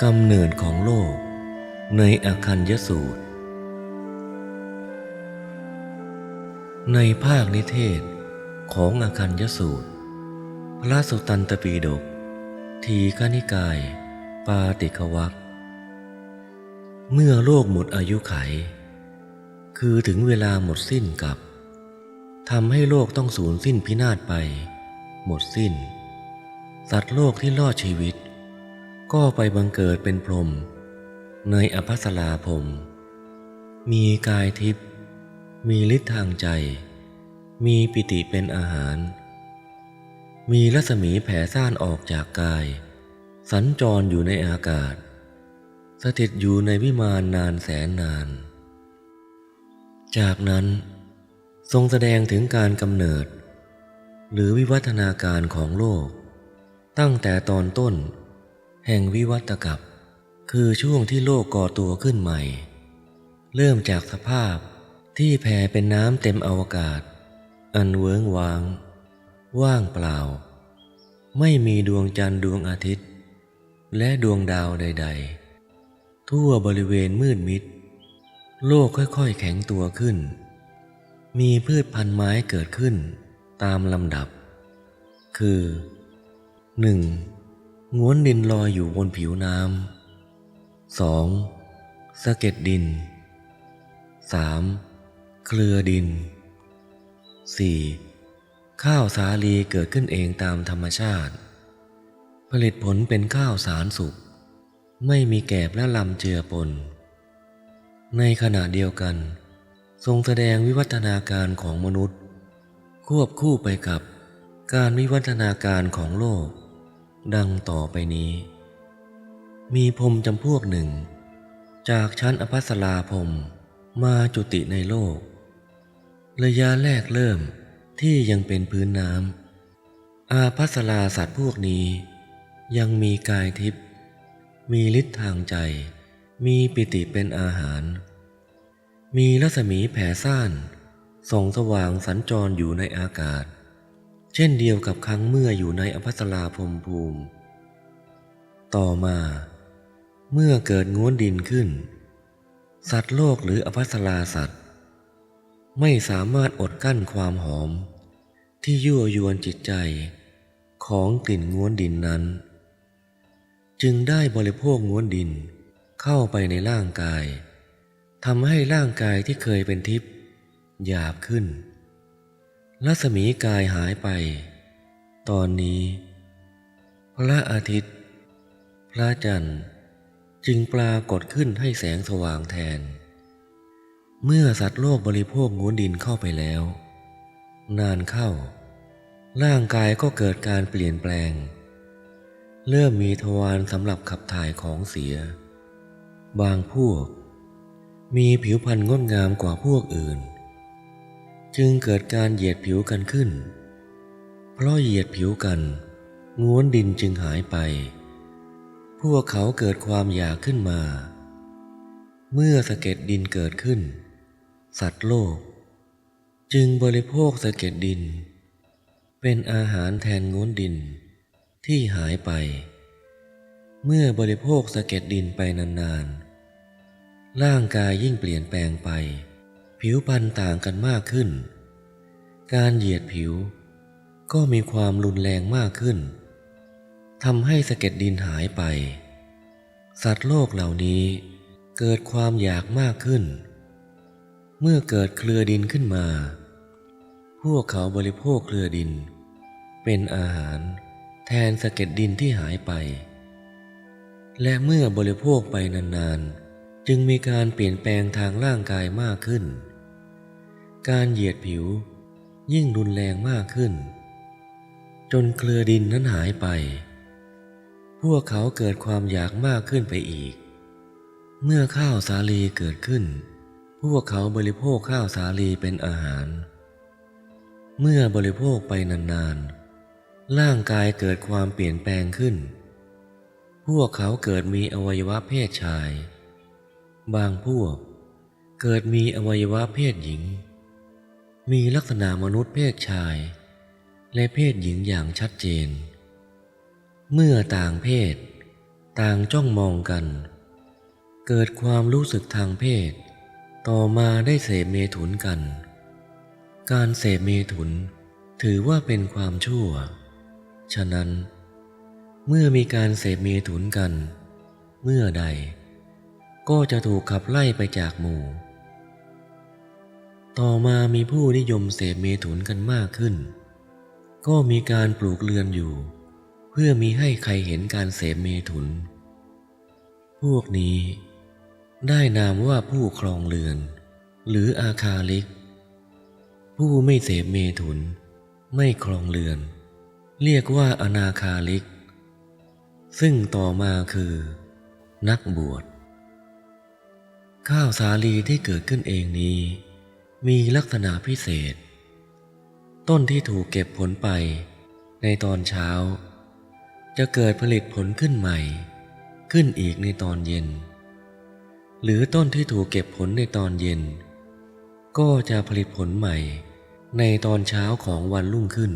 กำเนิดของโลกในอาคัญญสูตรในภาคนิเทศของอาคัญญสูตรพระสุตตันตปิฎกทีฆนิกายปาติกวรรคเมื่อโลกหมดอายุไขคือถึงเวลาหมดสิ้นกับทำให้โลกต้องสูญสิ้นพินาศไปหมดสิ้นสัตว์โลกที่รอดชีวิตก็ไปบังเกิดเป็นพรหมในอภัสราพรหมมีกายทิพย์มีฤทธิ์ทางใจมีปิติเป็นอาหารมีรัศมีแผ่ซ่านออกจากกายสัญจรอยู่ในอากาศสถิตอยู่ในวิมานนานแสนนานจากนั้นทรงแสดงถึงการกำเนิดหรือวิวัฒนาการของโลกตั้งแต่ตอนต้นแห่งวิวัตกัปคือช่วงที่โลกก่อตัวขึ้นใหม่เริ่มจากสภาพที่แผ่เป็นน้ำเต็มอวกาศอันเวิ้งว้างว่างเปล่าไม่มีดวงจันทร์ดวงอาทิตย์และดวงดาวใดๆทั่วบริเวณมืดมิดโลกค่อยๆแข็งตัวขึ้นมีพืชพันธุ์ไม้เกิดขึ้นตามลำดับคือ 1. ง้วนดินลอยอยู่บนผิวน้ำ 2. สะเก็ดดิน 3. เกลือดิน 4. ข้าวสาลีเกิดขึ้นเองตามธรรมชาติผลิตผลเป็นข้าวสารสุกไม่มีแกบและลำเจือปนในขณะเดียวกันทรงแสดงวิวัฒนาการของมนุษย์ควบคู่ไปกับการวิวัฒนาการของโลกดังต่อไปนี้มีพรหมจำพวกหนึ่งจากชั้นอภัสราพรหมมาจุติในโลกระยะแรกเริ่มที่ยังเป็นพื้นน้ำอาภัสราสัตว์พวกนี้ยังมีกายทิพย์มีฤทธิ์ทางใจมีปิติเป็นอาหารมีรัศมีแผ่ซ่านส่องสว่างสัญจรอยู่ในอากาศเช่นเดียวกับครั้งเมื่ออยู่ในอภัสราพรหมภูมิต่อมาเมื่อเกิดง้วนดินขึ้นสัตว์โลกหรืออภัสราสัตว์ไม่สามารถอดกั้นความหอมที่ยั่วยวนจิตใจของกลิ่นง้วนดินนั้นจึงได้บริโภคง้วนดินเข้าไปในร่างกายทำให้ร่างกายที่เคยเป็นทิพย์หยาบขึ้นรัศมีกายหายไปตอนนี้พระอาทิตย์พระจันทร์จึงปรากฏขึ้นให้แสงสว่างแทนเมื่อสัตว์โลกบริโภคง้วนดินเข้าไปแล้วนานเข้าร่างกายก็เกิดการเปลี่ยนแปลงเริ่มมีทวารสำหรับขับถ่ายของเสียบางพวกมีผิวพรรณงดงามกว่าพวกอื่นจึงเกิดการเหยียดผิวกันขึ้นเพราะเหยียดผิวกันง้วนดินจึงหายไปพวกเขาเกิดความอยากขึ้นมาเมื่อสะเก็ดดินเกิดขึ้นสัตว์โลกจึงบริโภคสะเก็ดดินเป็นอาหารแทนง้วนดินที่หายไปเมื่อบริโภคสะเก็ดดินไปนานๆร่างกายยิ่งเปลี่ยนแปลงไปผิวพรรณต่างกันมากขึ้นการเหยียดผิวก็มีความรุนแรงมากขึ้นทำให้สะเก็ดดินหายไปสัตว์โลกเหล่านี้เกิดความอยากมากขึ้นเมื่อเกิดเครือดินขึ้นมาพวกเขาบริโภคเครือดินเป็นอาหารแทนสะเก็ดดินที่หายไปและเมื่อบริโภคไปนานๆจึงมีการเปลี่ยนแปลงทางร่างกายมากขึ้นการเหยียดผิวยิ่งรุนแรงมากขึ้นจนเครือดินนั้นหายไปพวกเขาเกิดความอยากมากขึ้นไปอีกเมื่อข้าวสาลีเกิดขึ้นพวกเขาบริโภคข้าวสาลีเป็นอาหารเมื่อบริโภคไปนานๆร่างกายเกิดความเปลี่ยนแปลงขึ้นพวกเขาเกิดมีอวัยวะเพศชายบางพวกเกิดมีอวัยวะเพศหญิงมีลักษณะมนุษย์เพศชายและเพศหญิงอย่างชัดเจนเมื่อต่างเพศ ต่างจ้องมองกันเกิดความรู้สึกทางเพศต่อมาได้เสพเมถุนกันการเสพเมถุนถือว่าเป็นความชั่วฉะนั้นเมื่อมีการเสพเมถุนกันเมื่อใดก็จะถูกขับไล่ไปจากหมู่ต่อมามีผู้นิยมเสพเมถุนกันมากขึ้นก็มีการปลูกเรือนอยู่เพื่อมิให้ใครเห็นการเสพเมถุนพวกนี้ได้นามว่าผู้ครองเรือนหรืออาคาลิกผู้ไม่เสพเมถุนไม่ครองเรือนเรียกว่าอนาคาลิกซึ่งต่อมาคือนักบวชข้าวสาลีที่เกิดขึ้นเองนี้มีลักษณะพิเศษต้นที่ถูกเก็บผลไปในตอนเช้าจะเกิดผลิตผลขึ้นใหม่ขึ้นอีกในตอนเย็นหรือต้นที่ถูกเก็บผลในตอนเย็นก็จะผลิตผลใหม่ในตอนเช้าของวันรุ่งขึ้น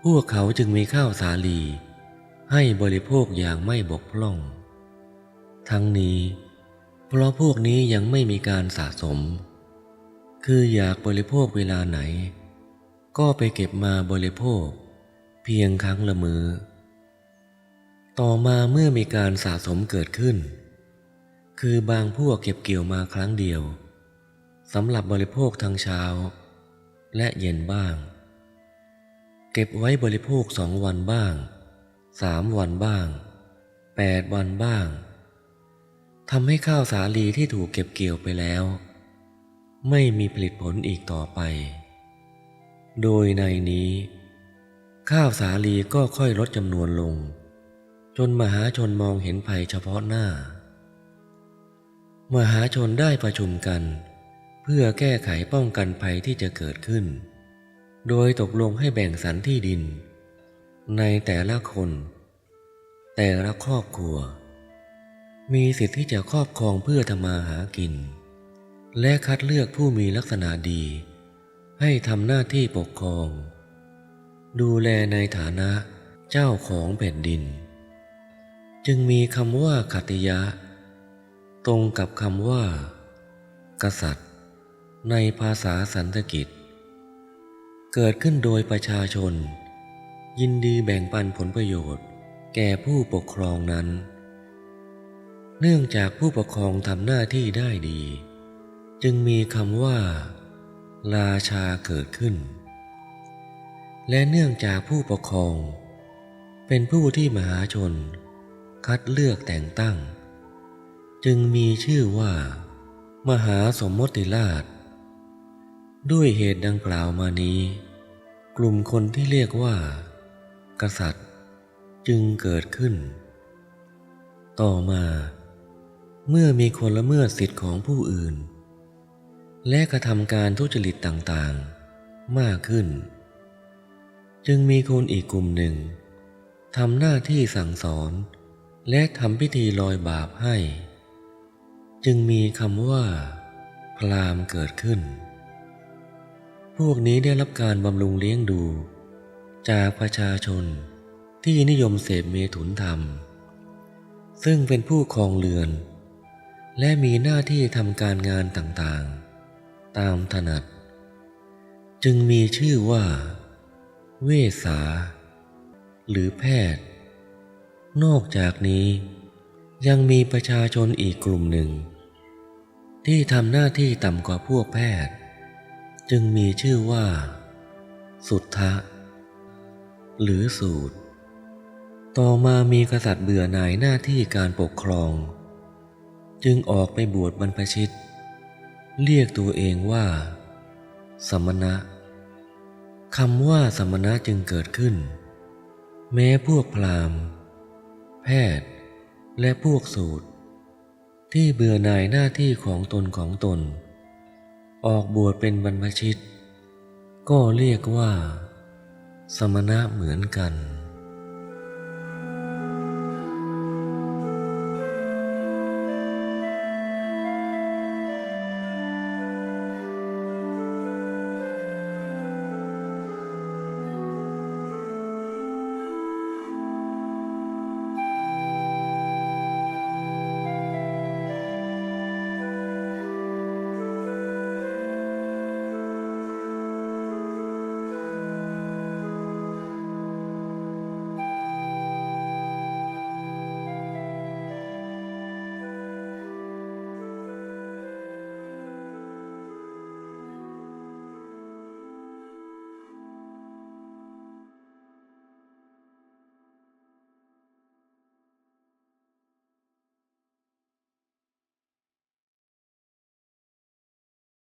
พวกเขาจึงมีข้าวสาลีให้บริโภคอย่างไม่บกพร่องทั้งนี้เพราะพวกนี้ยังไม่มีการสะสมคืออยากบริโภคเวลาไหนก็ไปเก็บมาบริโภคเพียงครั้งละมื้อต่อมาเมื่อมีการสะสมเกิดขึ้นคือบางพวกเก็บเกี่ยวมาครั้งเดียวสำหรับบริโภคทั้งเช้าและเย็นบ้างเก็บไว้บริโภค2 วันบ้าง3 วันบ้าง8 วันบ้างทำให้ข้าวสาลีที่ถูกเก็บเกี่ยวไปแล้วไม่มีผลิตผลอีกต่อไปโดยในนี้ข้าวสาลีก็ค่อยลดจำนวนลงจนมหาชนมองเห็นภัยเฉพาะหน้ามหาชนได้ประชุมกันเพื่อแก้ไขป้องกันภัยที่จะเกิดขึ้นโดยตกลงให้แบ่งสรรที่ดินในแต่ละคนแต่ละครอบครัวมีสิทธิ์ที่จะครอบครองเพื่อทำมาหากินและคัดเลือกผู้มีลักษณะดีให้ทำหน้าที่ปกครองดูแลในฐานะเจ้าของแผ่นดินจึงมีคำว่าขัตติยะตรงกับคำว่ากษัตริย์ในภาษาสันสกฤตเกิดขึ้นโดยประชาชนยินดีแบ่งปันผลประโยชน์แก่ผู้ปกครองนั้นเนื่องจากผู้ปกครองทำหน้าที่ได้ดีจึงมีคำว่าราชาเกิดขึ้นและเนื่องจากผู้ปกครองเป็นผู้ที่มหาชนคัดเลือกแต่งตั้งจึงมีชื่อว่ามหาสมมติราชด้วยเหตุดังกล่าวมานี้กลุ่มคนที่เรียกว่ากษัตริย์จึงเกิดขึ้นต่อมาเมื่อมีคนละเมิดสิทธิของผู้อื่นและกระทำการทุจริตต่างๆมากขึ้นจึงมีคนอีกกลุ่มหนึ่งทำหน้าที่สั่งสอนและทำพิธีลอยบาปให้จึงมีคำว่าพราหมณ์เกิดขึ้นพวกนี้ได้รับการบำรุงเลี้ยงดูจากประชาชนที่นิยมเสพเมถุนธรรมซึ่งเป็นผู้ครองเรือนและมีหน้าที่ทำการงานต่างๆตามถนัดจึงมีชื่อว่าเวสสาหรือแพทย์นอกจากนี้ยังมีประชาชนอีกกลุ่มหนึ่งที่ทำหน้าที่ต่ำกว่าพวกแพทย์จึงมีชื่อว่าสุทธะหรือสูตรต่อมามีกษัตริย์เบื่อหน่ายหน้าที่การปกครองจึงออกไปบวชบรรพชิตเรียกตัวเองว่าสมณะคำว่าสมณะจึงเกิดขึ้นแม้พวกพราหมณ์แพทย์และพวกสูตรที่เบื่อหน่ายหน้าที่ของตนออกบวชเป็นบรรพชิตก็เรียกว่าสมณะเหมือนกัน